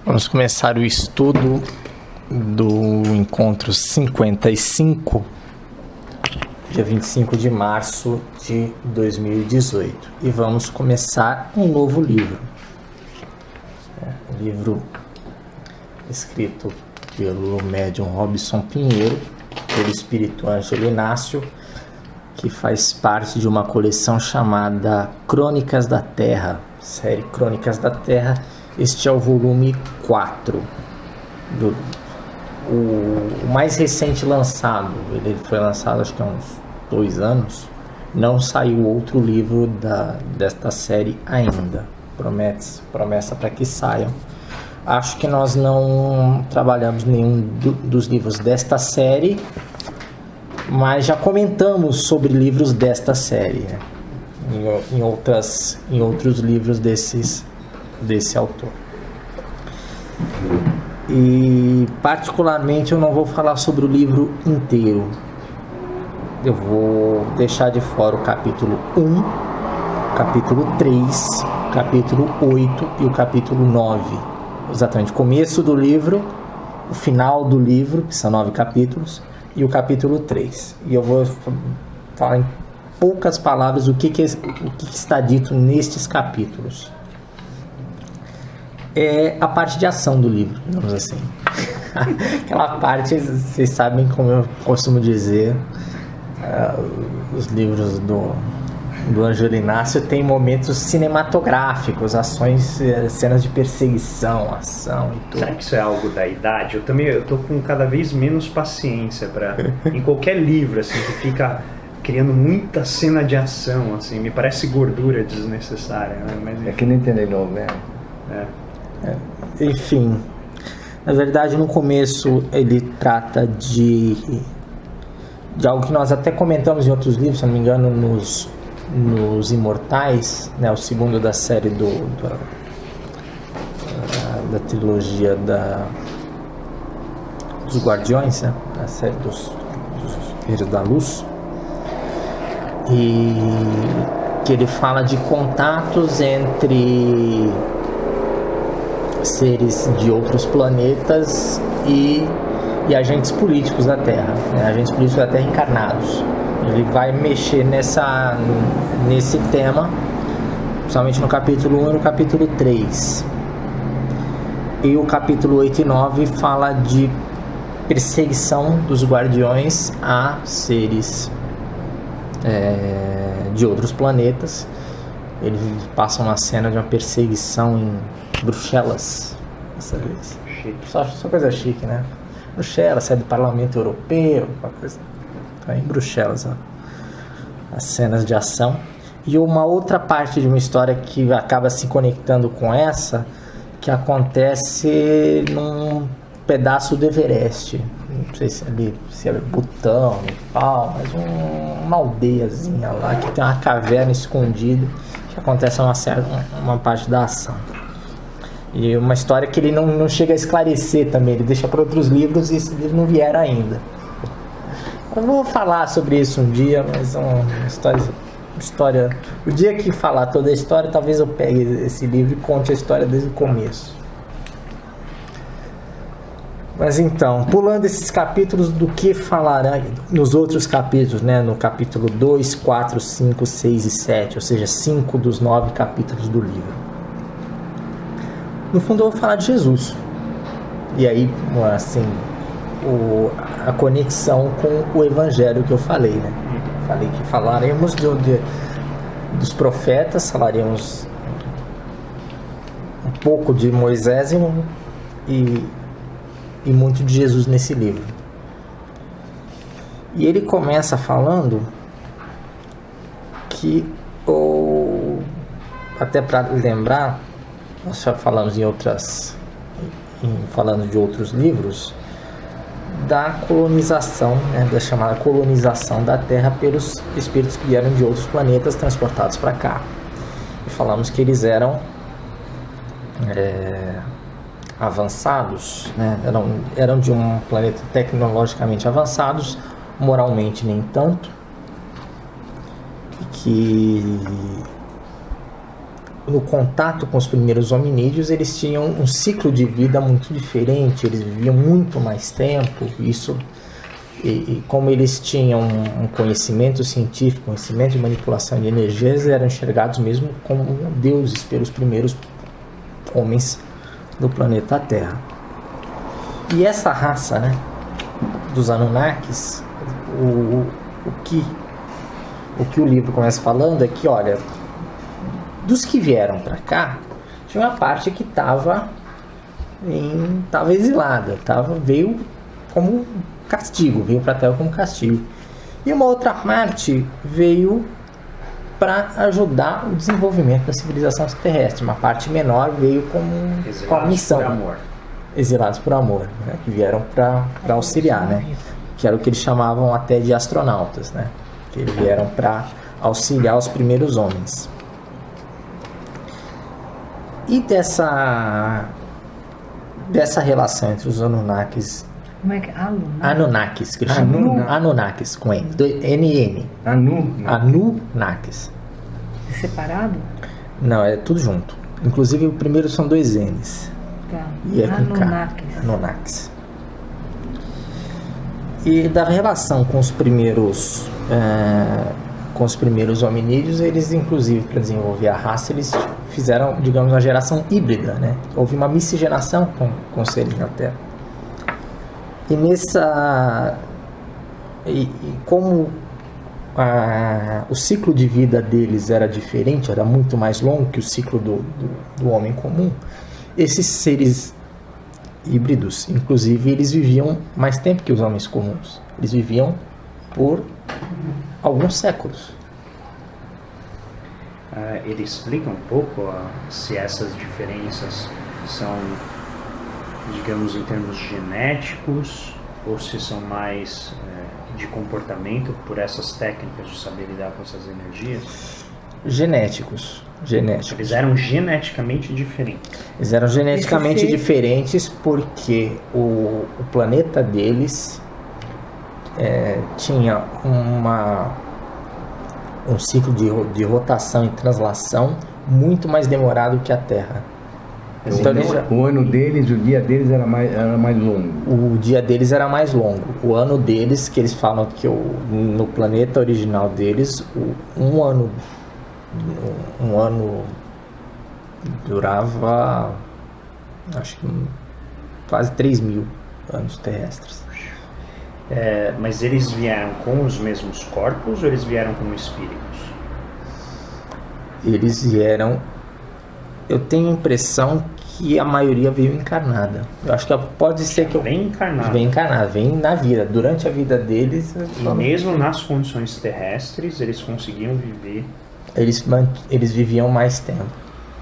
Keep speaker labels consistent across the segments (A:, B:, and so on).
A: Vamos começar o estudo do encontro 55, dia 25 de março de 2018. E vamos começar um novo livro. Um livro escrito pelo médium Robson Pinheiro, pelo espírito Ângelo Inácio, que faz parte de uma coleção chamada Crônicas da Terra, série Crônicas da Terra. Este é o volume 4, o mais recente lançado. Ele foi lançado acho que há uns 2 anos. Não saiu outro livro desta série ainda. Promessa para que saiam. Acho que nós não trabalhamos nenhum dos livros desta série, mas já comentamos sobre livros desta série, né? em outros livros desse autor. E particularmente eu não vou falar sobre o livro inteiro. Eu vou deixar de fora o capítulo 1, capítulo 3, capítulo 8 e o capítulo 9. Exatamente, o começo do livro, o final do livro, que são 9 capítulos, e o capítulo 3. E eu vou falar em poucas palavras o que está dito nestes capítulos. É a parte de ação do livro, digamos assim. Aquela parte, vocês sabem, como eu costumo dizer, os livros do Ângelo Inácio tem momentos cinematográficos, ações, cenas de perseguição, ação e tudo.
B: Será que isso é algo da idade? Eu tô com cada vez menos paciência para em qualquer livro assim que fica criando muita cena de ação, assim, me parece gordura desnecessária, né? Mas,
C: é que não entendeu novo, né?
A: Enfim, na verdade no começo ele trata de algo que nós até comentamos em outros livros, se não me engano, nos Imortais, né, o segundo da série da trilogia dos Guardiões, né, da série dos Guerreiros da Luz, e que ele fala de contatos entre seres de outros planetas e agentes políticos da Terra, né? Agentes políticos da Terra encarnados. Ele vai mexer nesse tema, principalmente no capítulo 1 e no capítulo 3. E o capítulo 8 e 9 fala de perseguição dos guardiões a seres de outros planetas. Ele passa uma cena de uma perseguição em Bruxelas, dessa vez. Só coisa chique, né? Bruxelas, sede do Parlamento Europeu, uma coisa. Em Bruxelas, ó, as cenas de ação. E uma outra parte de uma história que acaba se conectando com essa, que acontece num pedaço do Everest. Não sei se é Butão, Nepal, mas uma aldeiazinha lá que tem uma caverna escondida, que acontece uma parte da ação. E uma história que ele não chega a esclarecer também, ele deixa para outros livros e esse livro não vieram ainda. Eu vou falar sobre isso um dia, mas é uma história. O dia que falar toda a história, talvez eu pegue esse livro e conte a história desde o começo. Mas então, pulando esses capítulos, do que falará nos outros capítulos, né? No capítulo 2, 4, 5, 6 e 7, ou seja, 5 dos 9 capítulos do livro. No fundo eu vou falar de Jesus. E aí, assim, a conexão com o evangelho que eu falei, né? Falei que falaremos dos profetas, falaremos um pouco de Moisés e muito de Jesus nesse livro. E ele começa falando que, até para lembrar, nós já falamos falando de outros livros, da colonização, né, da chamada colonização da Terra pelos espíritos que vieram de outros planetas transportados para cá. E falamos que eles eram avançados, né, eram de um planeta tecnologicamente avançados, moralmente nem tanto, e que no contato com os primeiros hominídeos, eles tinham um ciclo de vida muito diferente, eles viviam muito mais tempo, isso, e como eles tinham um conhecimento científico, conhecimento de manipulação de energias, eram enxergados mesmo como deuses pelos primeiros homens do planeta Terra. E essa raça, né, dos Anunnakis, o que o livro começa falando é que, olha, dos que vieram para cá, tinha uma parte que estava exilada, veio como castigo, veio para a Terra como castigo. E uma outra parte veio para ajudar o desenvolvimento da civilização terrestre. Uma parte menor veio com a missão.
B: Por amor.
A: Exilados por amor, né? Que vieram para auxiliar, né? Que era o que eles chamavam até de astronautas, né? Que vieram para auxiliar os primeiros homens. E dessa relação entre os Anunnakis...
C: Como é que é?
A: Anunnakis, que eles chamam Anunnakis, com N. N-N. Anunnakis.
C: Separado?
A: Não, é tudo junto. Inclusive, o primeiro são 2 N's.
C: Tá.
A: E é com K. Anunnakis. E da relação com os primeiros hominídeos, eles, inclusive, para desenvolver a raça, eles fizeram, digamos, uma geração híbrida, né? Houve uma miscigenação com os seres na Terra. E como o ciclo de vida deles era diferente, era muito mais longo que o ciclo do homem comum, esses seres híbridos, inclusive, eles viviam mais tempo que os homens comuns. Eles viviam por alguns séculos.
B: Ele explica um pouco se essas diferenças são, digamos, em termos genéticos, ou se são mais de comportamento por essas técnicas de saber lidar com essas energias?
A: Genéticos.
B: Eles eram geneticamente diferentes.
A: Eles eram geneticamente diferentes porque o planeta deles tinha um ciclo de rotação e translação muito mais demorado que a Terra.
D: Então, o ano deles, o dia deles era mais longo.
A: O dia deles era mais longo. O ano deles, que eles falam que no planeta original deles, um ano durava, acho que quase 3.000 anos terrestres.
B: Mas eles vieram com os mesmos corpos ou eles vieram como espíritos?
A: Eles vieram... Eu tenho a impressão que a maioria veio encarnada. Eu acho que pode ser que...
B: Vem encarnada.
A: Vem encarnada, vem na vida. Durante a vida deles...
B: E mesmo nas condições terrestres, eles conseguiam viver...
A: Eles viviam mais tempo.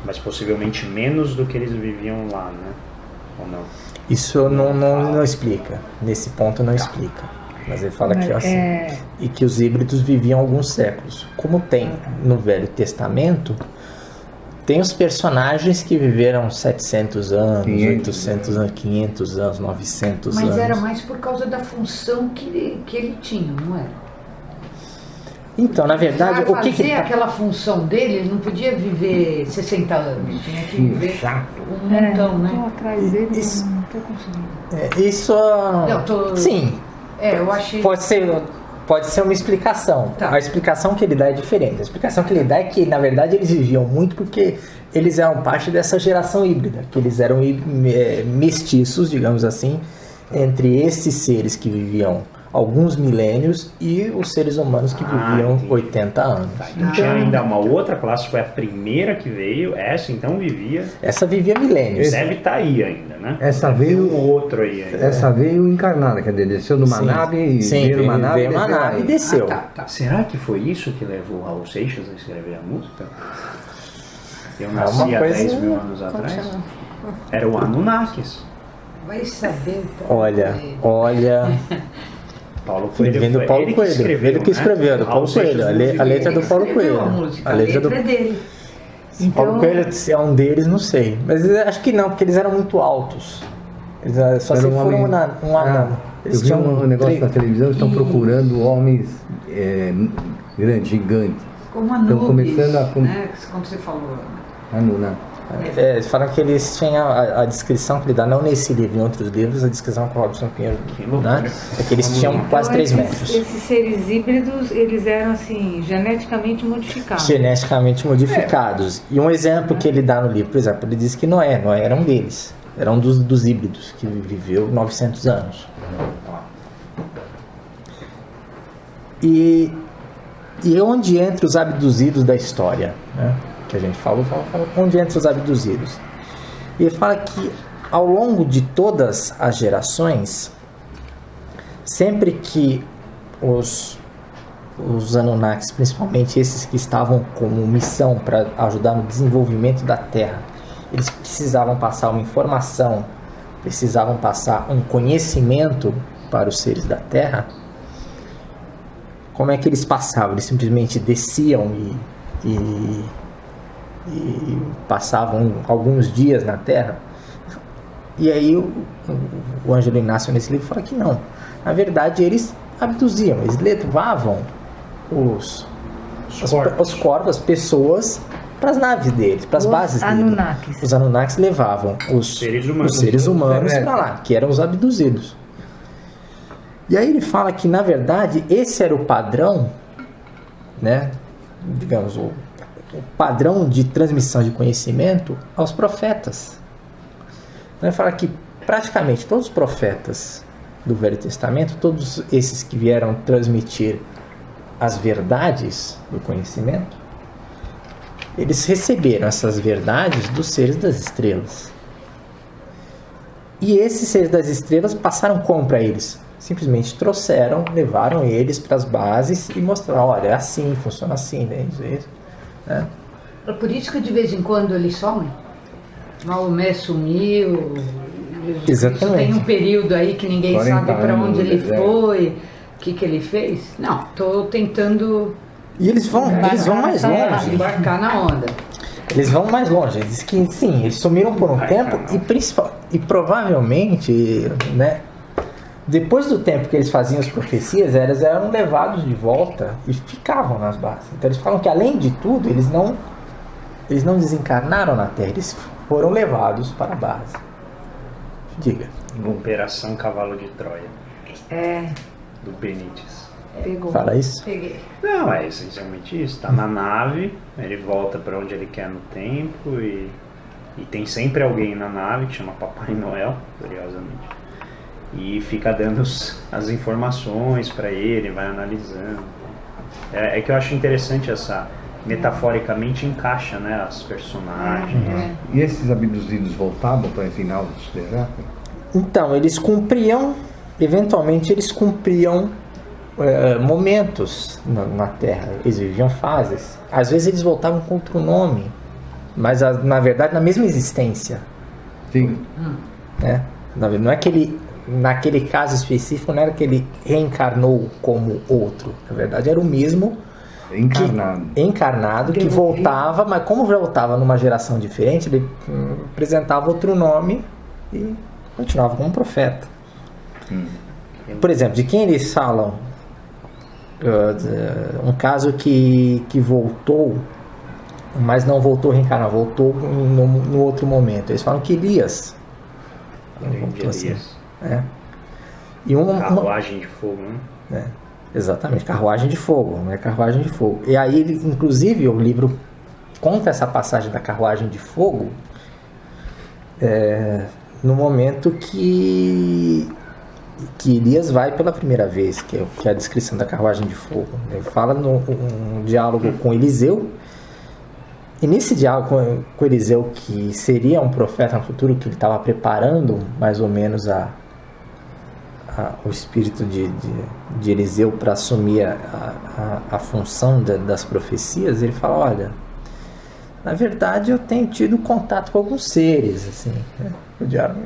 B: Mas possivelmente menos do que eles viviam lá, né? Ou não?
A: Isso não explica. Nesse ponto não explica. Mas ele fala que assim... E que os híbridos viviam alguns séculos. Como tem no Velho Testamento... Tem os personagens que viveram 700 anos, 800 anos, 500 anos, 900 anos.
E: Mas era mais por causa da função que ele tinha, não era?
A: Então, na verdade,
E: o que aquela função dele, ele não podia viver 60 anos, tinha que viver um montão, né?
C: Estou atrás dele, não estou conseguindo.
A: Isso... Sim.
E: Eu achei...
A: Pode ser uma explicação.
E: Tá.
A: A explicação que ele dá é diferente. A explicação que ele dá é que, na verdade, eles viviam muito porque eles eram parte dessa geração híbrida, que eles eram mestiços, digamos assim, entre esses seres que viviam alguns milênios e os seres humanos que viviam 80 anos.
B: Então, tinha ainda uma outra classe, foi a primeira que veio, essa então vivia...
A: Essa vivia milênios.
B: Deve estar aí ainda, né?
D: Essa veio...
B: Um outro aí ainda.
D: Essa veio encarnada, quer dizer, desceu numa nave e
A: veio uma nave e desceu.
E: Tá.
B: Será que foi isso que levou Raul Seixas a escrever a música? Eu nasci há 10 mil anos atrás. Era o Anunnakis.
E: Vai saber.
A: Olha...
B: Paulo Coelho
A: vem do Paulo Coelho. Ele que escreveu, do Paulo Coelho. A letra é do Paulo Coelho.
E: A letra é dele.
A: Então... Paulo Coelho é um deles, não sei. Mas acho que não, porque eles eram muito altos. Eles só se foram um anão.
D: Eu vi um negócio na televisão, estão procurando homens grandes, gigantes.
E: Como a
D: Estão
E: Nubes,
D: começando a...
E: né? Como você falou.
D: Anunnaki.
A: Eles falam que eles tinham a descrição que ele dá, não nesse livro, em outros livros, a descrição que o Robson Pinheiro, né? É que eles tinham quase 3 metros.
C: Esses seres híbridos, eles eram assim, geneticamente modificados.
A: Geneticamente modificados. E um exemplo que ele dá no livro, por exemplo, ele diz que Noé era um deles. Era um dos híbridos, que viveu 900 anos. E onde entra os abduzidos da história, né? Que a gente fala onde entra os abduzidos. E ele fala que ao longo de todas as gerações, sempre que os Anunnakis, principalmente esses que estavam como missão para ajudar no desenvolvimento da Terra, eles precisavam passar uma informação, precisavam passar um conhecimento para os seres da Terra. Como é que eles passavam? Eles simplesmente desciam e passavam alguns dias na Terra. E aí o Ângelo Inácio nesse livro fala que não. Na verdade eles abduziam, eles levavam os corpos, as pessoas, para as naves deles, para as bases deles. Os Anunnakis levavam os seres humanos para lá, que eram os abduzidos. E aí ele fala que na verdade esse era o padrão, né, digamos, o padrão de transmissão de conhecimento aos profetas. Então ele fala que praticamente todos os profetas do Velho Testamento, todos esses que vieram transmitir as verdades do conhecimento, eles receberam essas verdades dos seres das estrelas. E esses seres das estrelas passaram como para eles? Simplesmente trouxeram, levaram eles para as bases e mostraram, olha, é assim, funciona assim, né? Né?
E: É por isso que de vez em quando eles somem. Maomé sumiu.
A: Exatamente.
E: Tem um período aí que ninguém sabe para onde ele foi, o que ele fez. Não, estou tentando.
A: E eles vão mais longe.
E: Embarcar na onda.
A: Eles vão mais longe. Eles dizem que sim, eles sumiram por um tempo e provavelmente, né? Depois do tempo que eles faziam as profecias, eles eram levados de volta e ficavam nas bases. Então eles falam que além de tudo, eles não desencarnaram na Terra, eles foram levados para a base. Diga.
B: Operação Cavalo de Troia. Do Benítez.
C: Pegou.
A: Fala isso?
E: Peguei.
B: Não, é essencialmente isso. Tá na nave, ele volta para onde ele quer no tempo e tem sempre alguém na nave que chama Papai Noel, curiosamente. E fica dando as informações para ele, vai analisando. É que eu acho interessante essa, metaforicamente encaixa, né, as personagens.
D: E esses abduzidos voltavam para o final do deserto?
A: Então, eventualmente eles cumpriam momentos na Terra, eles viviam fases. Às vezes eles voltavam com outro nome, mas na verdade na mesma existência.
D: Sim.
A: Né? Não é que ele, naquele caso específico, não era que ele reencarnou como outro. Na verdade era o mesmo encarnado que voltava, mas como voltava numa geração diferente, ele apresentava outro nome e continuava como profeta. Por exemplo, de quem eles falam? Um caso que voltou, mas não voltou reencarnar, voltou no outro momento. Eles falam que Elias voltou assim. E
B: Carruagem de fogo, né?
A: Exatamente, carruagem de fogo, né? Carruagem de fogo. E aí, inclusive, o livro conta essa passagem da carruagem de fogo no momento que Elias vai pela primeira vez, que é a descrição da carruagem de fogo. Ele fala um diálogo com Eliseu, e nesse diálogo com Eliseu, que seria um profeta no futuro, que ele estava preparando mais ou menos o espírito de Eliseu para assumir a função das profecias, ele fala, olha, na verdade eu tenho tido contato com alguns seres, assim, né? O diálogo,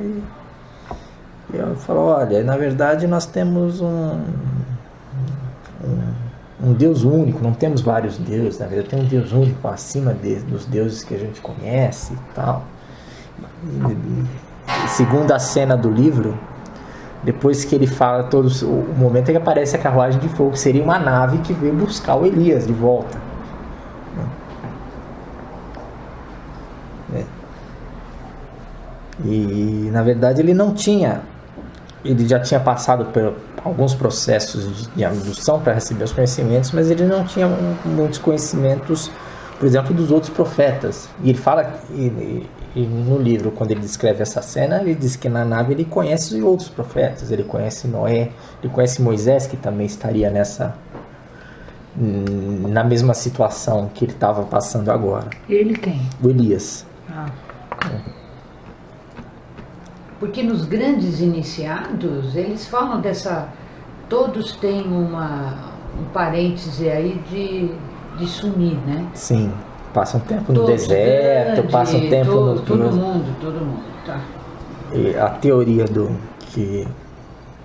A: e eu falo, olha, na verdade nós temos um Deus único, não temos vários deuses, na verdade tem um Deus único acima dos deuses que a gente conhece e tal. E, segundo a cena do livro, depois que ele fala o momento em que aparece a carruagem de fogo, que seria uma nave que veio buscar o Elias de volta. E na verdade ele já tinha passado por alguns processos de abdução para receber os conhecimentos, mas ele não tinha muitos conhecimentos, por exemplo, dos outros profetas. E ele fala, e no livro, quando ele descreve essa cena, ele diz que na nave ele conhece outros profetas, ele conhece Noé, ele conhece Moisés, que também estaria na mesma situação que ele estava passando agora.
C: Ele quem?
A: O Elias.
E: Porque nos grandes iniciados, eles falam todos têm um parêntese aí de sumir, né?
A: Sim, passa um tempo no
E: Todos
A: deserto,
E: grandes,
A: passa um tempo no...
E: Todo mundo, tá.
A: E a teoria que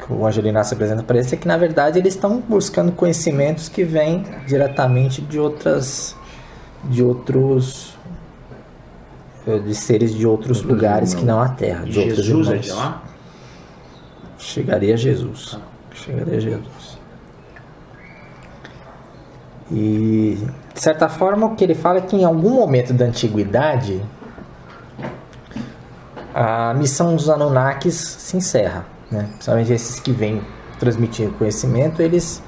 A: o Ângelo Inácio apresenta para eles é que, na verdade, eles estão buscando conhecimentos que vêm diretamente de seres de outros lugares que não a Terra, de outros
B: Jesus
A: irmãos.
B: é de lá?
A: Chegaria a Jesus. Chegaria a Jesus. E, de certa forma, o que ele fala é que em algum momento da antiguidade a missão dos Anunnakis se encerra, né? Principalmente esses que vêm transmitindo conhecimento, eles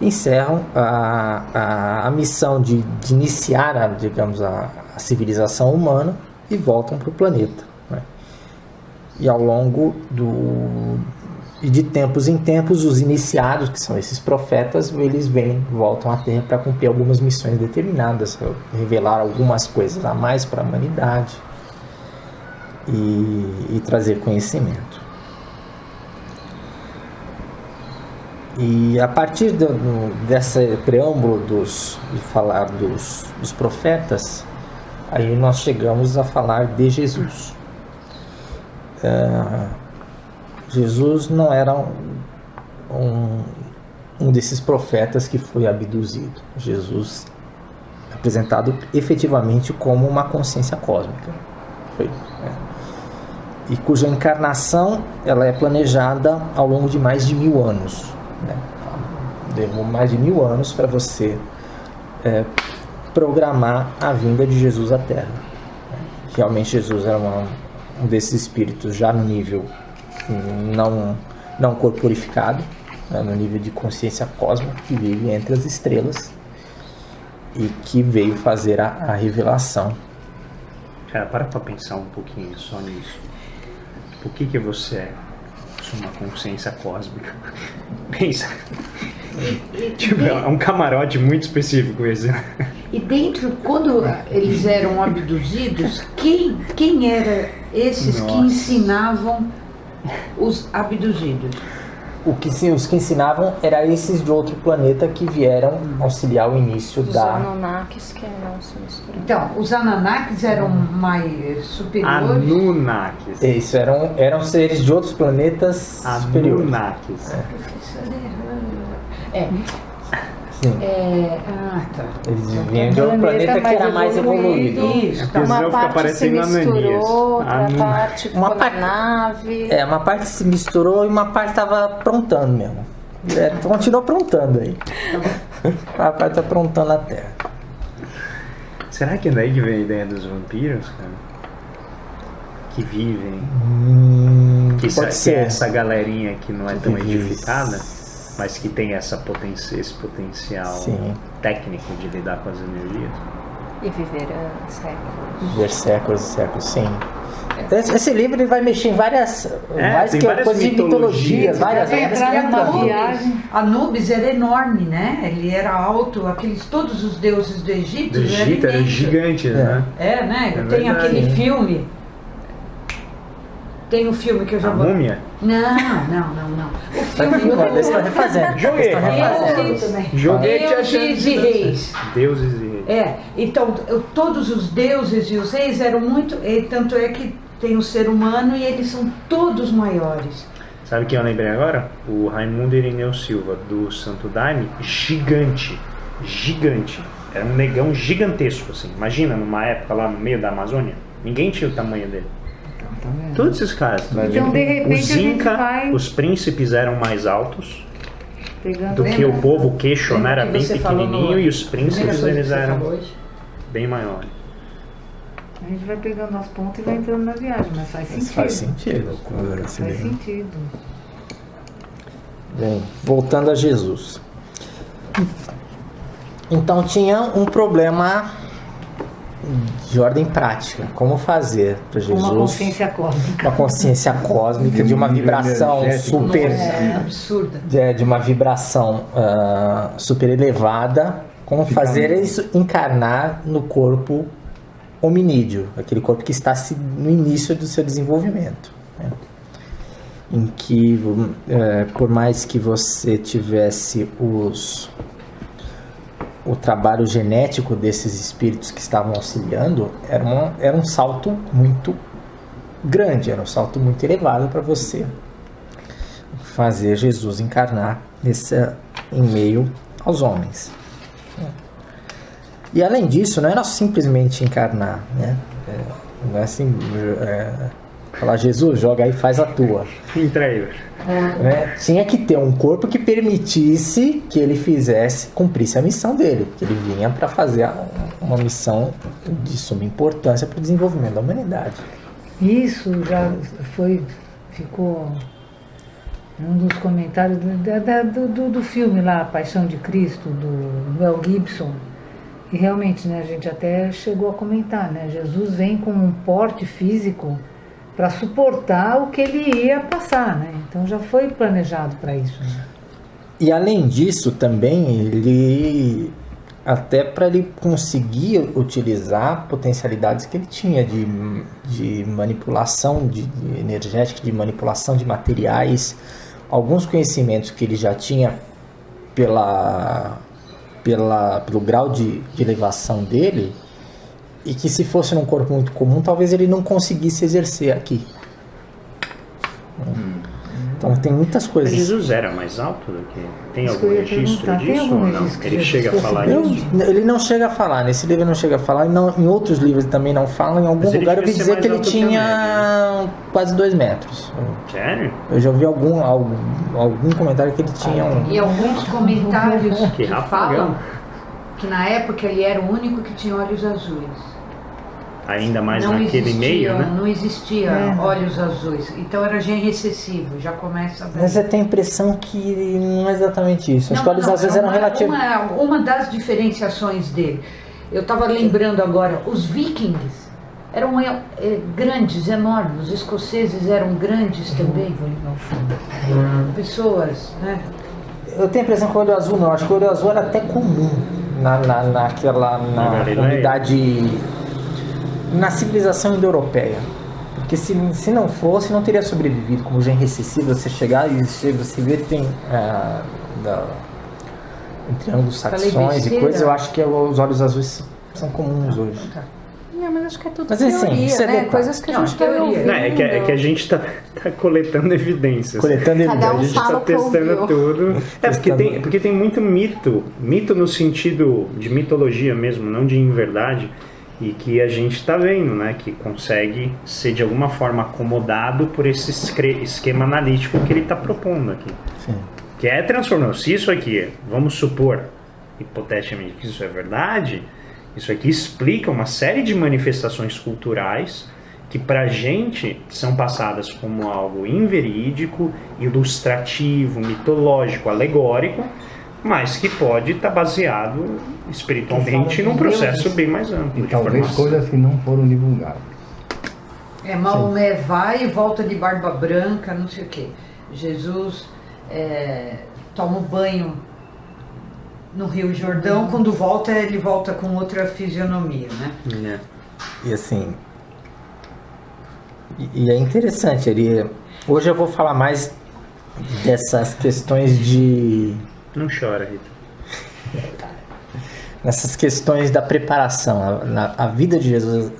A: encerram a missão de iniciar a civilização humana e voltam para o planeta, né? E ao longo de tempos em tempos, os iniciados, que são esses profetas, eles voltam à Terra para cumprir algumas missões determinadas, revelar algumas coisas a mais para a humanidade e trazer conhecimento. E a partir desse preâmbulo de falar dos profetas, aí nós chegamos a falar de Jesus. Jesus não era um desses profetas que foi abduzido. Jesus é apresentado efetivamente como uma consciência cósmica. E cuja encarnação ela é planejada ao longo de mais de 1000 anos. Né? Levou mais de 1000 anos para você programar a vinda de Jesus à Terra. Realmente Jesus era um desses espíritos já no nível não corporificado, né? No nível de consciência cósmica, que vive entre as estrelas e que veio fazer a revelação.
B: Cara, para pensar um pouquinho só nisso. Por que você é uma consciência cósmica? Pensa. É um camarote muito específico esse.
E: E dentro, quando eles eram abduzidos, quem eram esses que ensinavam os abduzidos?
A: Os que ensinavam eram esses de outro planeta que vieram auxiliar o início
F: Os Anunnakis que não se misturaram.
E: Então, os Anunnakis eram mais superiores?
B: Anunnakis.
A: Isso, eram seres de outros planetas superiores.
B: Anunnakis.
A: Sim.
E: Tá.
A: Eles vinham de outro planeta que era mais evoluído.
E: Isso, tá.
F: Uma parte se misturou, outra parte ficou
A: Uma
F: na nave.
A: Uma parte se misturou e uma parte estava aprontando mesmo. Continuou aprontando aí. A parte está aprontando a Terra.
B: Será que é daí que vem a ideia dos vampiros, cara? Que vivem.
A: Pode ser.
B: Essa galerinha que não é tão edificada, mas que tem esse potencial técnico de lidar com as energias.
F: E viverão séculos.
A: Viver séculos e séculos, sim. Esse livro ele vai mexer em várias coisas de mitologias, várias
C: viagem.
E: Anubis era enorme, né? Ele era alto, todos os deuses do Egito.
B: Do Egito eram gigantes, né?
E: Né? Tem aquele filme. Tem um filme que eu já vou.
B: Múmia?
E: Não. O filme
A: Eles estão refazendo.
E: Deuses e Reis.
B: Deuses e Reis.
E: Então todos os deuses e os reis eram muito. Tanto é que tem o ser humano e eles são todos maiores.
B: Sabe quem eu lembrei agora? O Raimundo Irineu Silva, do Santo Daime, gigante. Era um negão gigantesco, assim. Imagina, numa época lá no meio da Amazônia, ninguém tinha o tamanho dele. Todos esses caras.
C: Então, de repente,
B: os Inca, os príncipes eram mais altos do que o povo queixo, né? Era bem pequenininho, e os príncipes eles eram bem maiores.
C: A gente vai pegando as pontas e vai entrando na viagem, mas faz sentido.
A: Faz sentido.
C: Faz sentido.
A: Bem, voltando a Jesus. Então tinha um problema de ordem prática. Como fazer para Jesus
C: Uma consciência cósmica.
A: uma consciência cósmica de uma vibração super
E: absurda.
A: de uma vibração super elevada. Como fazer isso encarnar no corpo hominídeo, aquele corpo que está no início do seu desenvolvimento, né? Em que por mais que você tivesse o trabalho genético desses espíritos que estavam auxiliando, era um salto muito grande, era um salto muito elevado para você fazer Jesus encarnar em meio aos homens. E além disso, não era simplesmente encarnar, né? Não é assim, falar, Jesus, joga aí e faz a tua.
B: Entrei.
A: Né? Tinha que ter um corpo que permitisse que ele cumprisse a missão dele, porque ele vinha para fazer uma missão de suma importância para o desenvolvimento da humanidade.
C: Isso já ficou um dos comentários do filme lá, A Paixão de Cristo, do Mel Gibson. E realmente, né, a gente até chegou a comentar, né? Jesus vem com um porte físico para suportar o que ele ia passar, né? Então já foi planejado para isso, né?
A: E além disso também, até para ele conseguir utilizar potencialidades que ele tinha de manipulação de energética, de manipulação de materiais, alguns conhecimentos que ele já tinha pelo grau de elevação dele, e que se fosse num corpo muito comum, talvez ele não conseguisse exercer aqui. Então tem muitas coisas.
B: Mas Jesus era mais alto do que... Tem algum registro disso ou não? Ele chega a falar isso?
A: Ele não chega a falar, nesse livro ele não chega a falar, em outros livros ele também não fala. Em algum lugar eu ouvi dizer que ele tinha quase 2 metros.
B: Sério?
A: Eu já ouvi algum comentário que ele tinha
E: E alguns comentários que
B: rapagão.
E: falam que na época ele era o único que tinha olhos azuis.
B: Ainda mais
E: Não
B: naquele
E: existia,
B: meio, né?
E: Não existia olhos azuis. Então era gene recessivo, já começa bem.
A: Mas você tem a impressão que não é exatamente isso. Acho que olhos azuis eram relativos.
E: Uma das diferenciações dele. Eu estava lembrando agora, os vikings eram grandes, enormes. Os escoceses eram grandes também. Pessoas, né?
A: Eu tenho a impressão que o olho azul não. Acho que o olho azul era até comum na comunidade, na civilização indo-europeia. Porque se não fosse, não teria sobrevivido. Como gene recessivo, você chegar e você vê que tem em triângulos saxões e coisas, eu acho que os olhos azuis são comuns hoje.
F: Não, mas acho que é tudo
A: Mas,
F: teoria,
A: assim, isso é
F: né?
A: detalhe.
F: Coisas que a gente vai ouvindo.
B: Não, é que a gente tá coletando evidências.
F: Cada um
B: A gente
F: fala
B: tá
F: o que ouviu.
B: testando tudo. Porque tem muito mito. Mito no sentido de mitologia mesmo, não de inverdade. E que a gente tá vendo, né? Que consegue ser de alguma forma acomodado por esse esquema analítico que ele tá propondo aqui.
A: Sim.
B: Que é transformando. Se isso aqui, vamos supor, hipoteticamente, que isso é verdade, isso aqui explica uma série de manifestações culturais que pra gente são passadas como algo inverídico, ilustrativo, mitológico, alegórico, mas que pode estar baseado espiritualmente num processo bem mais amplo.
D: E talvez coisas que não foram divulgadas.
E: Maomé vai e volta de barba branca, não sei o quê. Jesus toma um banho no Rio Jordão, quando volta, ele volta com outra fisionomia, né?
A: E assim... E é interessante, hoje eu vou falar mais dessas questões de...
B: Não chora, Rita.
A: Nessas questões da preparação, a vida de Jesus,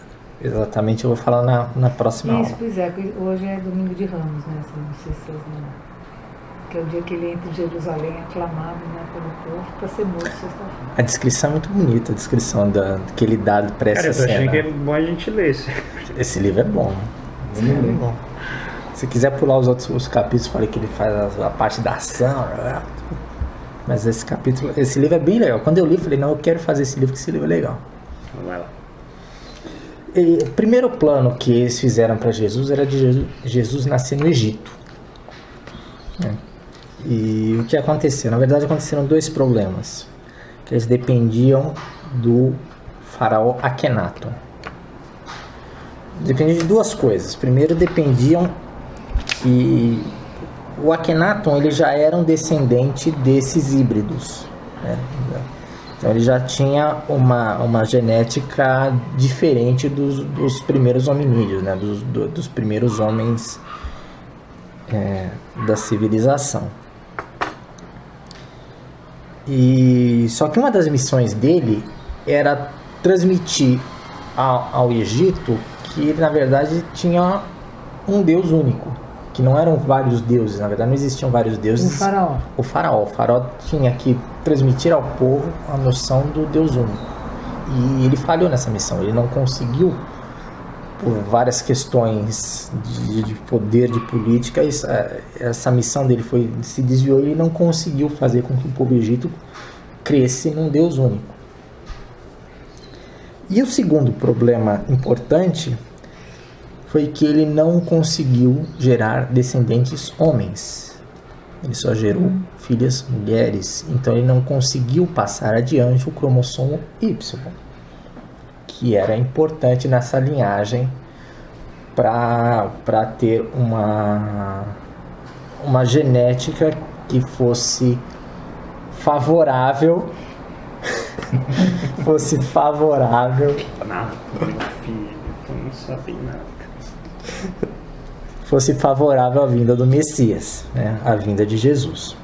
A: exatamente, eu vou falar na próxima aula.
C: Isso, pois é, hoje é domingo de Ramos, né? Não sei se vocês não... Que é o dia que ele entra em Jerusalém aclamado, né, pelo povo para ser morto sexta-feira.
A: A descrição é muito bonita, a descrição que ele dá para essa cena.
B: Cara, eu achei que é bom a gente ler
A: esse livro é bom. Esse livro é bom. Se quiser pular os capítulos, falei que ele faz a parte da ação, mas esse livro é bem legal. Quando eu li, falei, não, eu quero fazer esse livro, porque esse livro é legal.
B: Vai lá.
A: o primeiro plano que eles fizeram para Jesus era de Jesus nascer no Egito. E o que aconteceu? Na verdade, aconteceram 2 problemas. Que eles dependiam do faraó Akhenaton. Dependiam de 2 coisas. Primeiro, dependiam que o Akhenaton ele já era um descendente desses híbridos, né? Então ele já tinha uma genética diferente dos primeiros hominídeos, né? dos primeiros homens da civilização. E só que uma das missões dele era transmitir ao Egito que ele, na verdade, tinha um Deus único, que não eram vários deuses, na verdade não existiam vários deuses. O faraó tinha que transmitir ao povo a noção do Deus único. E ele falhou nessa missão, ele não conseguiu, por várias questões de poder, de política, essa missão dele se desviou e ele não conseguiu fazer com que o povo egito cresce num Deus único. E o segundo problema importante foi que ele não conseguiu gerar descendentes homens. Ele só gerou filhas mulheres. Então ele não conseguiu passar adiante o cromossomo Y, que era importante nessa linhagem para ter uma genética que fosse favorável
B: Nada, meu filho, eu não sabia nada.
A: Fosse favorável à vinda do Messias, né? À vinda de Jesus.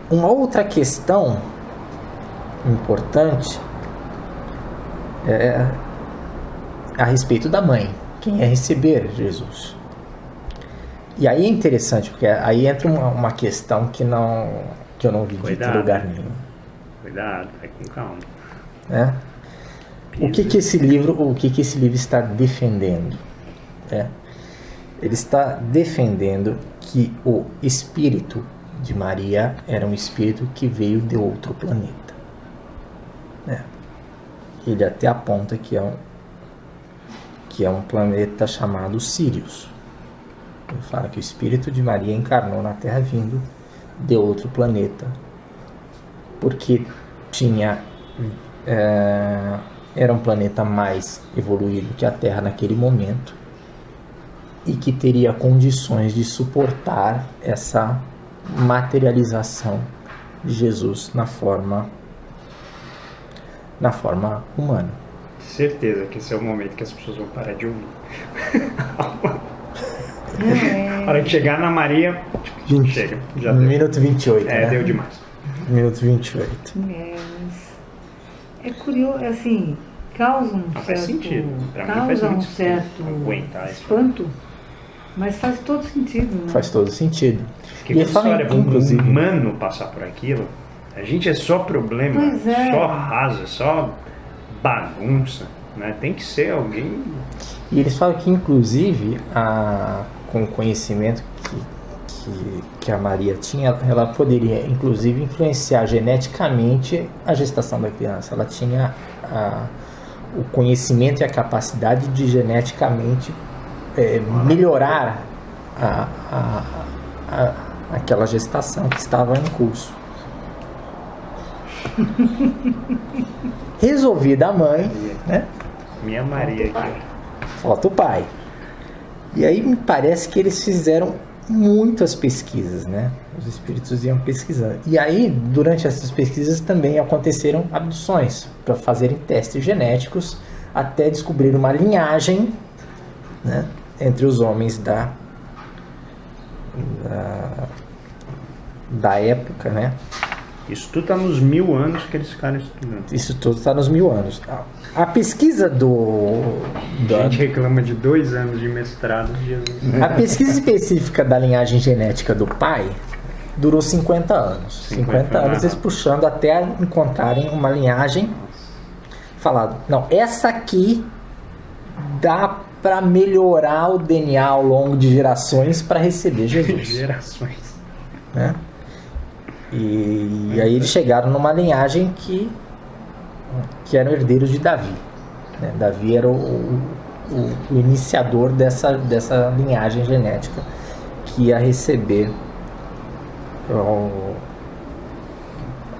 A: Uma outra questão importante é a respeito da mãe. Quem ia receber Jesus? E aí é interessante, porque aí entra uma questão que eu não vi de lugar nenhum.
B: Cuidado, vai com calma.
A: Né? O que esse livro está defendendo? Ele está defendendo que o espírito de Maria era um espírito que veio de outro planeta. Ele até aponta que é um planeta chamado Sírius. Ele fala que o espírito de Maria encarnou na Terra vindo de outro planeta, porque era um planeta mais evoluído que a Terra naquele momento e que teria condições de suportar essa materialização de Jesus na forma humana.
B: Certeza que esse é o momento que as pessoas vão parar de ouvir. A hora de chegar na Maria, chega. Já deu.
A: Minuto 28.
B: Deu demais.
A: Minuto 28.
C: É curioso, assim, causa um
B: faz
C: certo,
B: sentido. Pra mim
C: causa
B: faz muito
C: um certo
B: espanto,
C: mas faz todo sentido, né?
A: Faz todo sentido.
B: Porque quando a história inclusive humano passar por aquilo, a gente é só problema, só rasa, só bagunça, né? Tem que ser alguém.
A: E eles falam que inclusive com o conhecimento que a Maria tinha, ela poderia inclusive influenciar geneticamente a gestação da criança. Ela tinha o conhecimento e a capacidade de geneticamente melhorar aquela gestação que estava em curso. Resolvida a mãe, né?
B: Minha Maria aqui.
A: Falta o pai. E aí me parece que eles fizeram muitas pesquisas, né? Os espíritos iam pesquisando. E aí, durante essas pesquisas também aconteceram abduções para fazerem testes genéticos até descobrir uma linhagem, né, entre os homens da época, né?
B: Isso tudo está nos 1000 anos que eles ficaram estudando.
A: Isso tudo está nos 1000 anos. A pesquisa
B: A gente reclama de 2 anos de mestrado de Jesus.
A: A pesquisa específica da linhagem genética do pai durou 50 anos. 50 anos eles puxando até encontrarem uma linhagem. Falado, não, essa aqui dá para melhorar o DNA ao longo de gerações para receber Jesus.
B: Gerações.
A: Né? E aí eles chegaram numa linhagem que que eram herdeiros de Davi. Né? Davi era o iniciador dessa linhagem genética que ia receber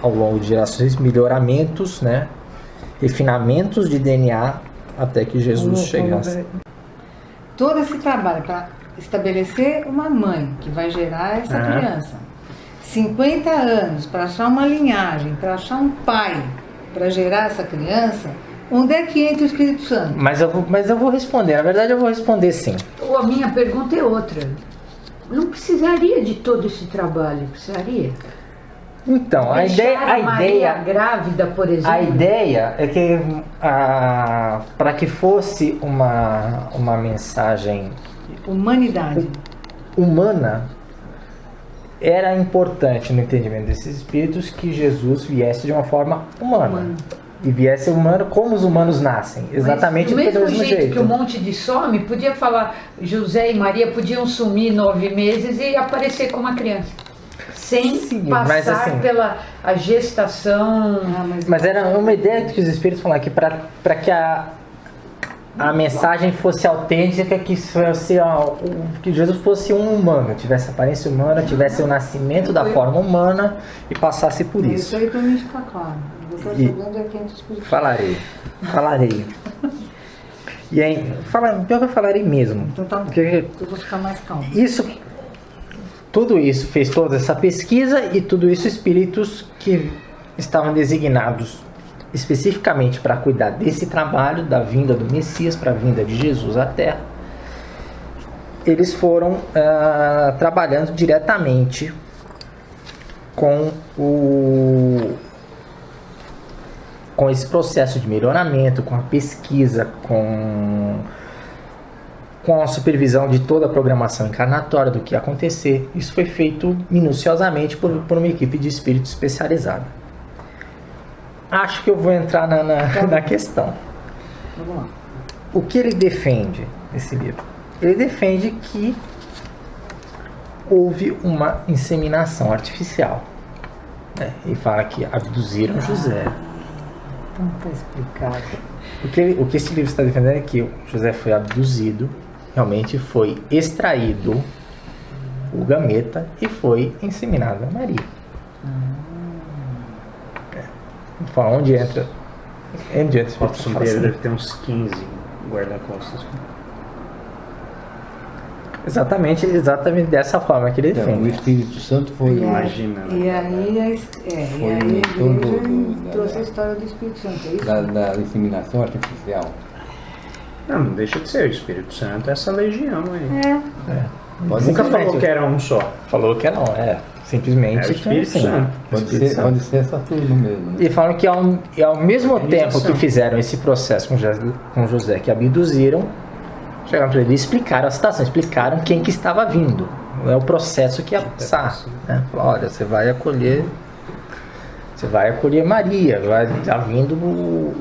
A: ao longo de gerações melhoramentos, né? Refinamentos de DNA até que Jesus chegasse.
C: Todo esse trabalho para estabelecer uma mãe que vai gerar essa criança, 50 anos para achar uma linhagem, para achar um pai para gerar essa criança, onde é que entra o Espírito Santo?
A: Mas eu vou responder, na verdade eu vou responder sim.
E: A minha pergunta é outra. Não precisaria de todo esse trabalho, precisaria?
A: Então, a ideia
E: grávida, por exemplo.
A: A ideia é que para que fosse uma mensagem
C: humanidade
A: humana, era importante no entendimento desses espíritos que Jesus viesse de uma forma humana. E viesse humano como os humanos nascem, exatamente do mesmo jeito
E: que um monte de some, podia falar, José e Maria podiam sumir 9 meses e aparecer como uma criança. Sem passar assim, pela a gestação.
A: Mas era uma ideia que os espíritos falaram que para que a mensagem fosse autêntica, que Jesus fosse um humano, tivesse aparência humana, tivesse o nascimento da forma humana e passasse por isso.
C: Isso aí para mim fica claro.
A: Falarei. E aí, pior que eu falarei mesmo.
C: Então tá bom, eu vou ficar mais calmo.
A: Tudo isso fez toda essa pesquisa e tudo isso espíritos que estavam designados especificamente para cuidar desse trabalho, da vinda do Messias, para a vinda de Jesus à Terra. Eles foram trabalhando diretamente com esse processo de melhoramento, com a pesquisa, com a supervisão de toda a programação encarnatória do que ia acontecer. Isso foi feito minuciosamente por uma equipe de espíritos especializada. Acho que eu vou entrar na questão.
C: Vamos lá.
A: O que ele defende nesse livro? Ele defende que houve uma inseminação artificial. Né? E fala que abduziram José.
C: Então está explicado.
A: O que esse livro está defendendo é que José foi abduzido, realmente foi extraído o gameta e foi inseminada Maria. Fala onde entra.
B: O Robson Pereira deve ter uns 15 guarda-costas.
A: Exatamente dessa forma que ele defende.
D: Então, o Espírito Santo foi.
B: Imagina.
C: E aí a igreja trouxe a história do Espírito Santo, é isso?
D: Da inseminação artificial.
B: Não deixa de ser. O Espírito Santo é essa legião aí.
A: Nunca
B: falou que era um só.
A: Falou que não, simplesmente.
B: É o Espírito Santo.
D: Pode ser essa turma mesmo. Né?
A: E falam que ao mesmo tempo que fizeram esse processo com José, que abduziram, chegaram para ele e explicaram a situação, explicaram quem que estava vindo. É o processo que ia passar. Né? Olha, você vai acolher Maria, vai estar vindo o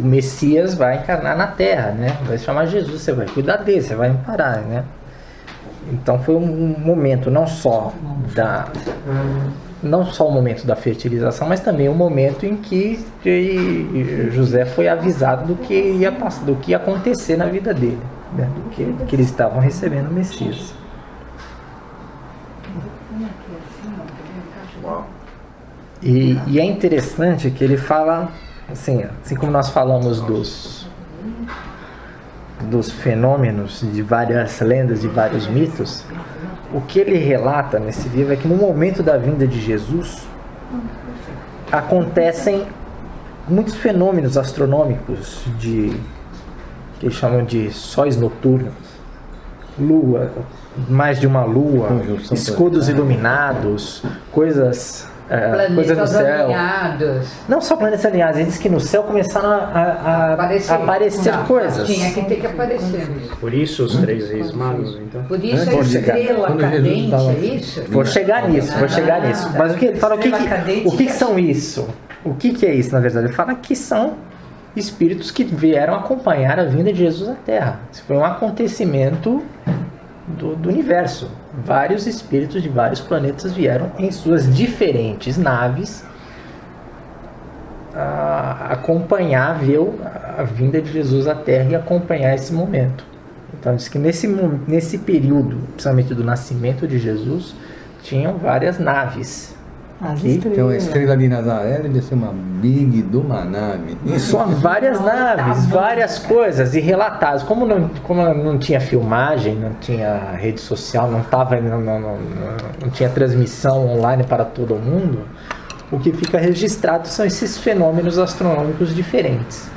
A: Messias, vai encarnar na Terra, né? Vai se chamar Jesus, você vai cuidar dele, você vai amparar, né? Então foi um momento não só o momento da fertilização, mas também o momento em que José foi avisado do que ia passar, do que ia acontecer na vida dele, né? Do que eles estavam recebendo o Messias. E é interessante que ele fala, assim como nós falamos dos fenômenos, de várias lendas, de vários mitos, o que ele relata nesse livro é que no momento da vinda de Jesus acontecem muitos fenômenos astronômicos que eles chamam de sóis noturnos, lua, mais de uma lua, escudos iluminados, coisas do céu.
E: Alinhados.
A: Não só planetas alinhados, ele diz que no céu começaram a aparecer coisas.
E: Tinha que ter que aparecer.
B: Por isso os 3 reis magos, então.
E: Por isso a estrela cadente, é isso?
A: Vou chegar nisso. Mas o que ele fala, o que são isso? O que é isso, na verdade? Ele fala que são espíritos que vieram acompanhar a vinda de Jesus à Terra. Isso foi um acontecimento do universo. Vários espíritos de vários planetas vieram em suas diferentes naves acompanhar, ver a vinda de Jesus à Terra e acompanhar esse momento. Então diz que nesse período, principalmente do nascimento de Jesus, tinham várias naves.
D: Então a estrela de Nazaré deve ser uma big de uma nave.
A: São várias naves, várias coisas, e relatadas. Como não tinha filmagem, não tinha rede social, não tinha transmissão online para todo mundo, o que fica registrado são esses fenômenos astronômicos diferentes.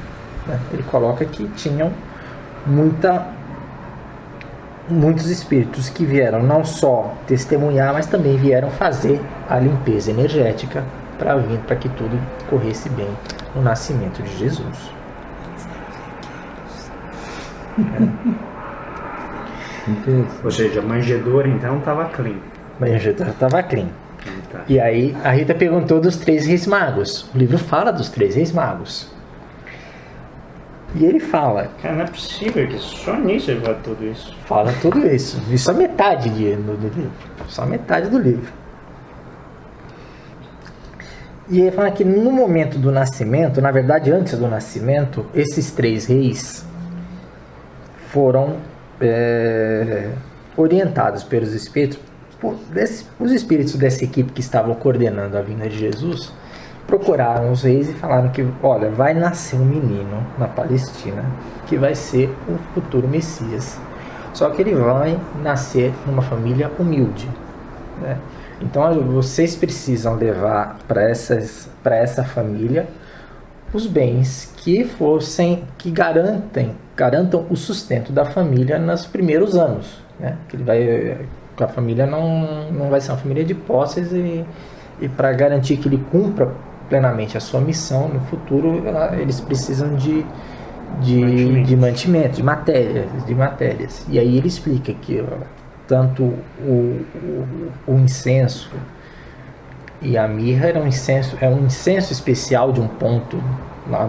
A: Né? Ele coloca que tinham muitos espíritos que vieram não só testemunhar, mas também vieram fazer a limpeza energética para que tudo corresse bem no nascimento de Jesus.
B: Ou seja, a manjedoura então estava clean.
A: A manjedoura estava clean. E aí a Rita perguntou dos 3 reis magos. O livro fala dos 3 reis magos. E ele fala...
B: Cara, não é possível que só nisso ele fala tudo isso.
A: Fala tudo isso. Isso é metade do livro. Só metade do livro. E ele fala que no momento do nascimento, na verdade antes do nascimento, esses 3 reis foram orientados pelos espíritos. Os espíritos dessa equipe que estavam coordenando a vinda de Jesus procuraram os reis e falaram que, olha, vai nascer um menino na Palestina que vai ser o futuro Messias. Só que ele vai nascer numa família humilde, né? Então vocês precisam levar para essa família os bens que garantam o sustento da família nos primeiros anos, né? Que a família não vai ser uma família de posses e para garantir que ele cumpra plenamente a sua missão no futuro, eles precisam de mantimento, de matérias. E aí ele explica que tanto o incenso e a mirra é um incenso especial de um ponto lá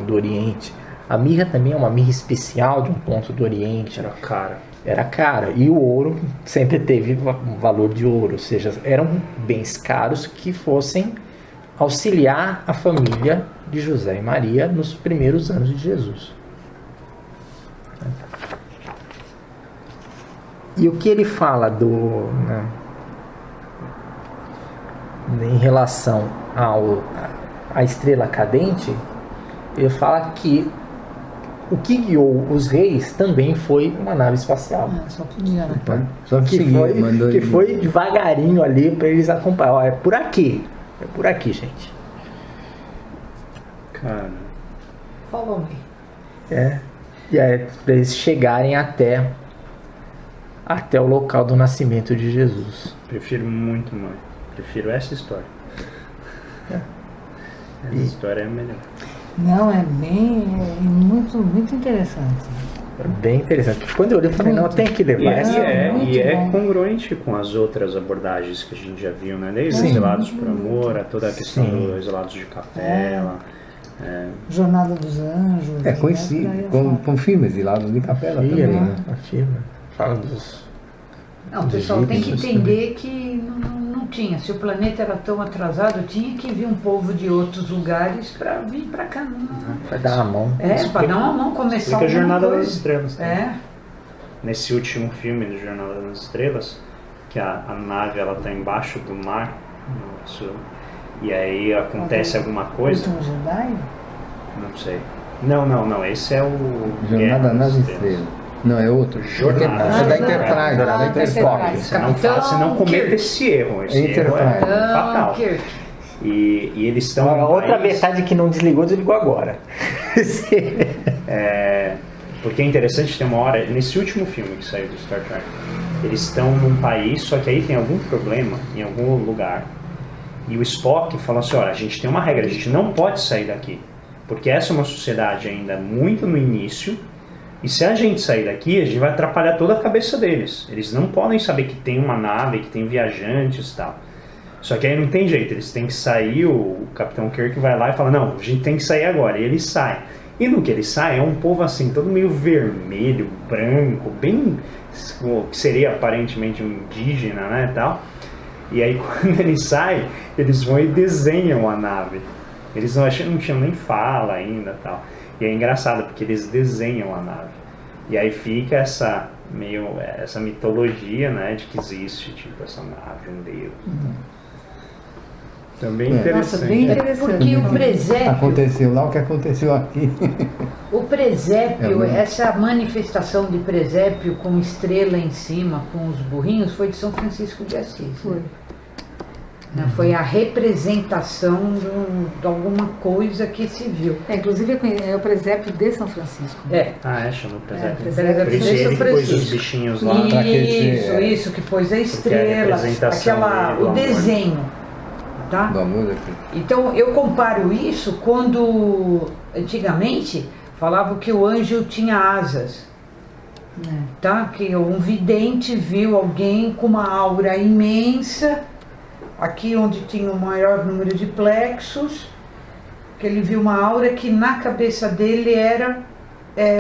A: do Oriente. A mirra também é uma mirra especial de um ponto do Oriente. Era cara. E o ouro sempre teve um valor de ouro, ou seja, eram bens caros que fossem auxiliar a família de José e Maria nos primeiros anos de Jesus. E o que ele fala em relação à estrela cadente, ele fala que o que guiou os reis também foi uma nave espacial.
C: Só podia, né?
D: Só
A: que foi devagarinho ali para eles acompanhar. Ó, é por aqui, gente.
B: Cara.
E: Follow me.
A: E aí para eles chegarem até o local do nascimento de Jesus.
B: Prefiro muito mais. Prefiro essa história. Essa história é melhor.
C: Não, é muito, muito interessante.
A: É bem interessante. Quando eu li, eu falei, não, tem que levar essa.
B: E é congruente com as outras abordagens que a gente já viu, né? Desde os Exilados por Amor, a toda a questão dos Exilados de Capela.
C: Jornada dos Anjos.
D: É conhecido, com filmes Exilados de Capela também, né?
A: Fala dos...
E: Não, o pessoal tem que entender que não tinha. Se o planeta era tão atrasado, tinha que vir um povo de outros lugares para vir para cá.
A: Para dar uma mão.
E: Para dar uma mão, começar
B: a Jornada das Estrelas.
E: Nesse
B: último filme do Jornada das Estrelas, que a nave ela tá embaixo do mar, e aí acontece alguma coisa.
C: Último Jedi?
B: Não sei. Não. Esse é o
D: Jornada nas Estrelas. Não, é outro.
B: Jornada.
D: É da Enterprise.
B: Você não cometa esse erro. Esse erro é fatal. E eles estão...
A: A outra metade que não desligou agora.
B: Porque é interessante, tem uma hora... Nesse último filme que saiu do Star Trek, eles estão num país, só que aí tem algum problema em algum lugar. E o Spock fala assim, olha, a gente tem uma regra, a gente não pode sair daqui. Porque essa é uma sociedade ainda muito no início... E se a gente sair daqui, a gente vai atrapalhar toda a cabeça deles. Eles não podem saber que tem uma nave, que tem viajantes e tal. Só que aí não tem jeito, eles têm que sair, o Capitão Kirk vai lá e fala, não, a gente tem que sair agora. E ele sai. E no que ele sai, é um povo assim, todo meio vermelho, branco, bem... que seria aparentemente um indígena, né, e tal. E aí quando ele sai, eles vão e desenham a nave. Eles não tinham nem fala ainda tal. E é engraçado porque eles desenham a nave. E aí fica essa mitologia, né, de que existe tipo essa nave, um deus. Também interessante.
C: Nossa, bem interessante.
E: Porque o presépio...
D: Aconteceu lá o que aconteceu aqui.
E: O presépio, essa manifestação de presépio com estrela em cima, com os burrinhos, foi de São Francisco de Assis.
C: Foi.
E: Foi a representação de alguma coisa que se viu.
C: Inclusive é o presépio de São Francisco.
B: Chama o presépio.
E: Presépio
B: Por isso
E: de São
B: ele pôs os
E: Francisco.
B: bichinhos lá.
E: Isso, que pôs a estrela, o desenho. Tá?
D: Do amor aqui.
E: Então eu comparo isso quando antigamente falavam que o anjo tinha asas. Tá? Que um vidente viu alguém com uma aura imensa, aqui onde tinha o maior número de plexos, que ele viu uma aura que na cabeça dele era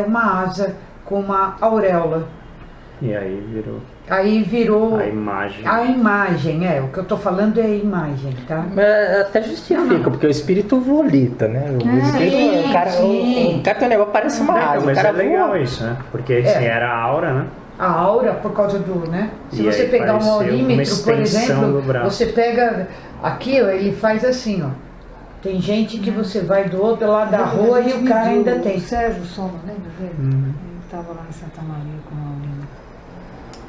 E: uma asa com uma auréola.
B: E aí virou
E: a imagem. A imagem, o que eu tô falando é a imagem, tá?
A: Até justifica, porque o espírito volita, né? O cara tem um negócio, parece uma asa.
B: Mas
A: o cara
B: legal
A: voa.
B: isso, né? Porque se era a aura, né?
E: A aura, por causa do, né? Se
B: E
E: você
B: aí
E: pegar um
B: pareceu
E: aurímetro,
B: uma
E: por
B: extensão
E: exemplo,
B: do braço.
E: você pega aqui, ele faz assim, ó. Tem gente que você vai do outro lado da rua e o cara ainda tem.
C: O Sérgio Soma, lembra dele? Ele estava lá em Santa Maria com o aurímetro.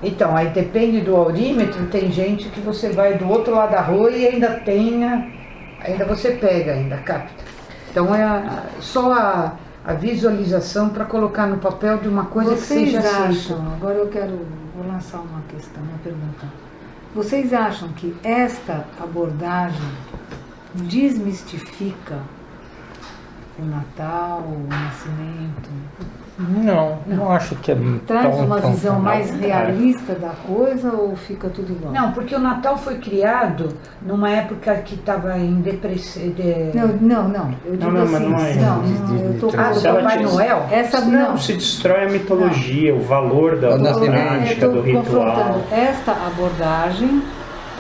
E: Então, aí depende do aurímetro, tem gente que você vai do outro lado da rua e ainda você pega, ainda capta. Então só a visualização para colocar no papel de uma coisa
C: Vocês
E: que seja
C: acham,
E: aceita.
C: agora vou lançar uma questão, uma pergunta. Vocês acham que esta abordagem desmistifica o Natal, o Nascimento?
A: Não acho que é
C: Traz
A: tão,
C: uma
A: tão,
C: visão
A: tão,
C: mais
A: não.
C: realista da coisa ou fica tudo igual?
E: Não, porque o Natal foi criado numa época que estava em depressão.
C: Não. Eu digo
B: mas
C: assim.
B: não é
C: Eu tô
E: Do
B: Se ela
E: Papai
B: diz-
E: Noel?
C: Essa
B: Não, se destrói a mitologia, o valor da prática, do ritual.
C: confrontando esta abordagem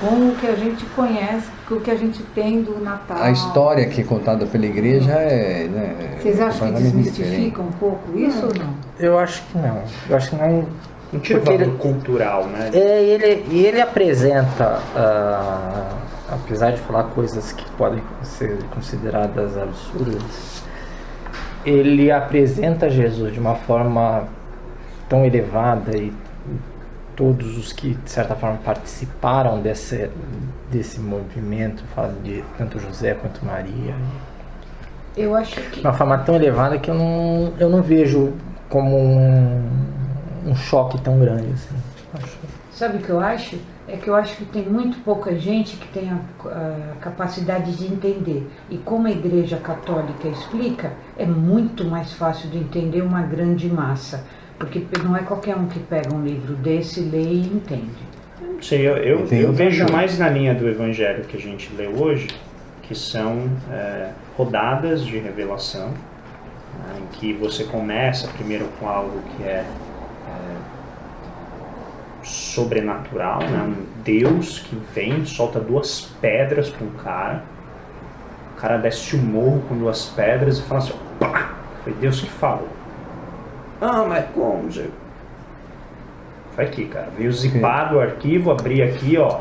C: com o que a gente conhece, com o que a gente tem do Natal.
D: A história que é contada pela igreja
C: Vocês acham que
D: completamente
C: desmistifica um pouco isso ou não?
A: Eu acho que não. Eu acho que não.
B: Não tira o
A: Porque
B: valor cultural, né?
A: Ele apresenta, apesar de falar coisas que podem ser consideradas absurdas, ele apresenta Jesus de uma forma tão elevada e todos os que de certa forma participaram desse movimento, fala de tanto José quanto Maria,
E: Eu acho que.
A: de uma forma tão elevada que eu não vejo como um choque tão grande assim.
E: Sabe o que eu acho? É que eu acho que tem muito pouca gente que tem a capacidade de entender. E como a Igreja Católica explica, é muito mais fácil de entender uma grande massa. Porque não é qualquer um que pega um livro desse, lê e entende.
B: Não sei, eu vejo mais na linha do Evangelho que a gente lê hoje, que são rodadas de revelação, né, em que você começa primeiro com algo que é sobrenatural, né, um Deus que vem, solta 2 pedras para um cara, o cara desce o morro com 2 pedras e fala assim, pá, foi Deus que falou. Ah, mas como? Foi aqui, cara. Veio zipado o arquivo, abri aqui, ó.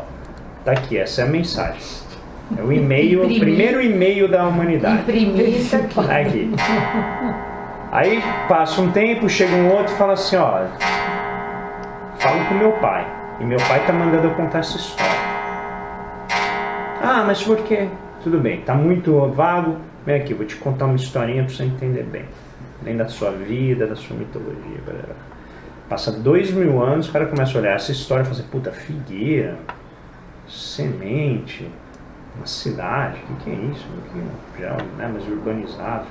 B: Tá aqui, essa é a mensagem. É o e-mail, o primeiro e-mail da humanidade.
E: Imprimir tá aqui.
B: Tá aqui. Aí passa um tempo, chega um outro e fala assim, ó. Falo com meu pai. E meu pai tá mandando eu contar essa história. Ah, mas por quê? Tudo bem, tá muito vago. Vem aqui, vou te contar uma historinha pra você entender bem. Além da sua vida, da sua mitologia. Galera. Passa 2000 anos, o cara começa a olhar essa história e fala assim, puta, figueira, semente, uma cidade, o que é isso? Que já não é mais urbanizado.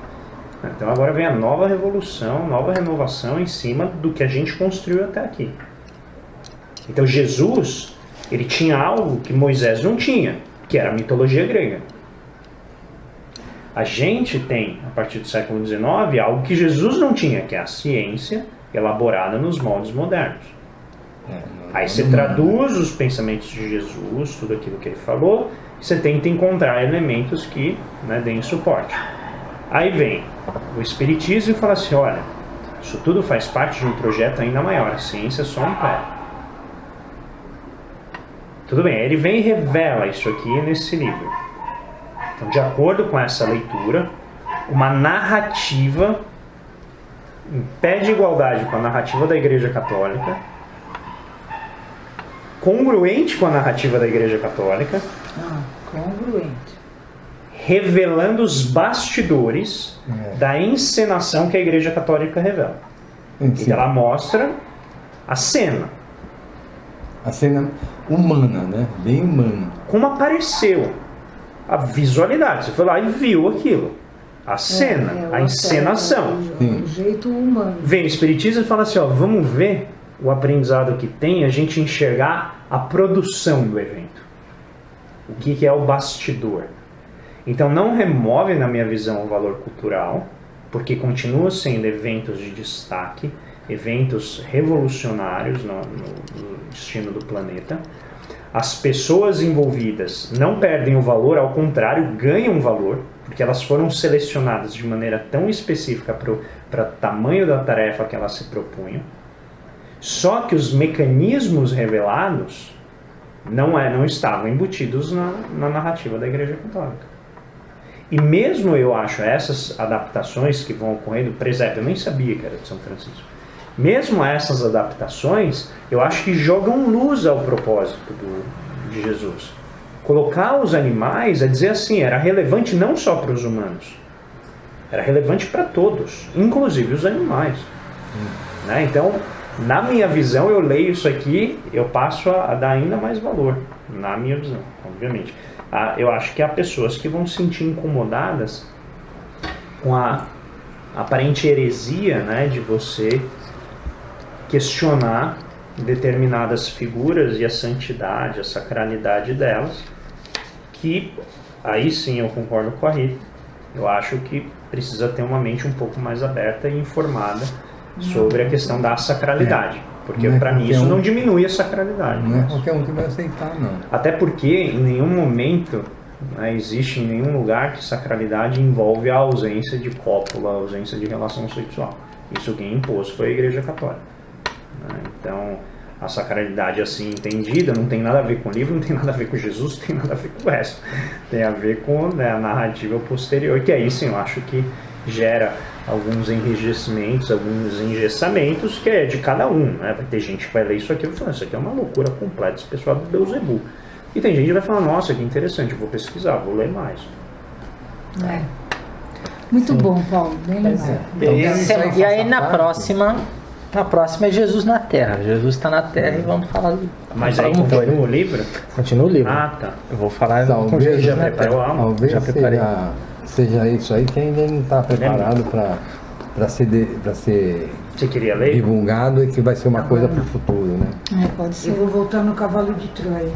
B: Então agora vem a nova revolução, nova renovação em cima do que a gente construiu até aqui. Então Jesus, ele tinha algo que Moisés não tinha, que era a mitologia grega. A gente tem, a partir do século XIX, algo que Jesus não tinha, que é a ciência elaborada nos moldes modernos. Aí você traduz os pensamentos de Jesus, tudo aquilo que ele falou, Você tenta encontrar elementos que, né, deem suporte. Aí vem o Espiritismo e fala assim, olha, isso tudo faz parte de um projeto ainda maior, a ciência é só um pé. Tudo bem, ele vem e revela isso aqui nesse livro. Então, de acordo com essa leitura, uma narrativa em pé de igualdade com a narrativa da Igreja Católica, congruente com a narrativa da Igreja Católica,
C: congruente,
B: revelando os bastidores da encenação que a Igreja Católica revela. E ela mostra a cena.
D: A cena humana, né? Bem humana.
B: Como apareceu a visualidade. Você foi lá e viu aquilo. A cena, a encenação.
C: O jeito humano.
B: Vem o Espiritismo e fala assim, ó, vamos ver o aprendizado que tem a gente enxergar a produção do evento. O que é o bastidor. Então não remove, na minha visão, o valor cultural, porque continua sendo eventos de destaque, eventos revolucionários no destino do planeta. As pessoas envolvidas não perdem o valor, ao contrário, ganham valor, porque elas foram selecionadas de maneira tão específica para o tamanho da tarefa que elas se propunham. Só que os mecanismos revelados não estavam embutidos na narrativa da Igreja Católica. E mesmo eu acho essas adaptações que vão ocorrendo, por exemplo, eu nem sabia que era de São Francisco. Mesmo essas adaptações, eu acho que jogam luz ao propósito de Jesus. Colocar os animais, é dizer assim, era relevante não só para os humanos, era relevante para todos, inclusive os animais. Né? Então, na minha visão, eu leio isso aqui, eu passo a dar ainda mais valor, na minha visão, obviamente. Eu acho que há pessoas que vão se sentir incomodadas com a aparente heresia, né, de você questionar determinadas figuras e a santidade, a sacralidade delas, que aí sim eu concordo com a Rita. Eu acho que precisa ter uma mente um pouco mais aberta e informada sobre a questão da sacralidade. Porque para mim isso não diminui a sacralidade.
D: Não é qualquer um que vai aceitar, não.
B: Até porque em nenhum momento existe em nenhum lugar que sacralidade envolve a ausência de cópula, a ausência de relação sexual. Isso quem impôs foi a Igreja Católica. Então, a sacralidade assim entendida não tem nada a ver com o livro, não tem nada a ver com Jesus, não tem nada a ver com o resto. Tem a ver com, né, a narrativa posterior, que aí sim eu acho que gera alguns enrijecimentos, alguns engessamentos, que é de cada um, né? Vai ter gente que vai ler isso aqui e vai falar, isso aqui é uma loucura completa, esse pessoal do Beelzebub. E tem gente que vai falar, nossa, que interessante, eu vou pesquisar, vou ler mais.
C: Muito bom, Paulo, bem legal.
A: E aí na próxima é Jesus na Terra. Jesus está na Terra e vamos falar.
B: Mas aí continua o livro?
A: Continua o livro.
B: Ah, tá.
A: Eu vou falar com
D: Jesus
A: já
D: na
A: preparou.
D: Talvez
A: Já preparei.
D: seja isso aí que ainda não está preparado para ser
B: Você queria ler?
D: divulgado e que vai ser uma coisa para o futuro, né?
C: Pode ser.
E: Eu vou voltar no Cavalo de Troia.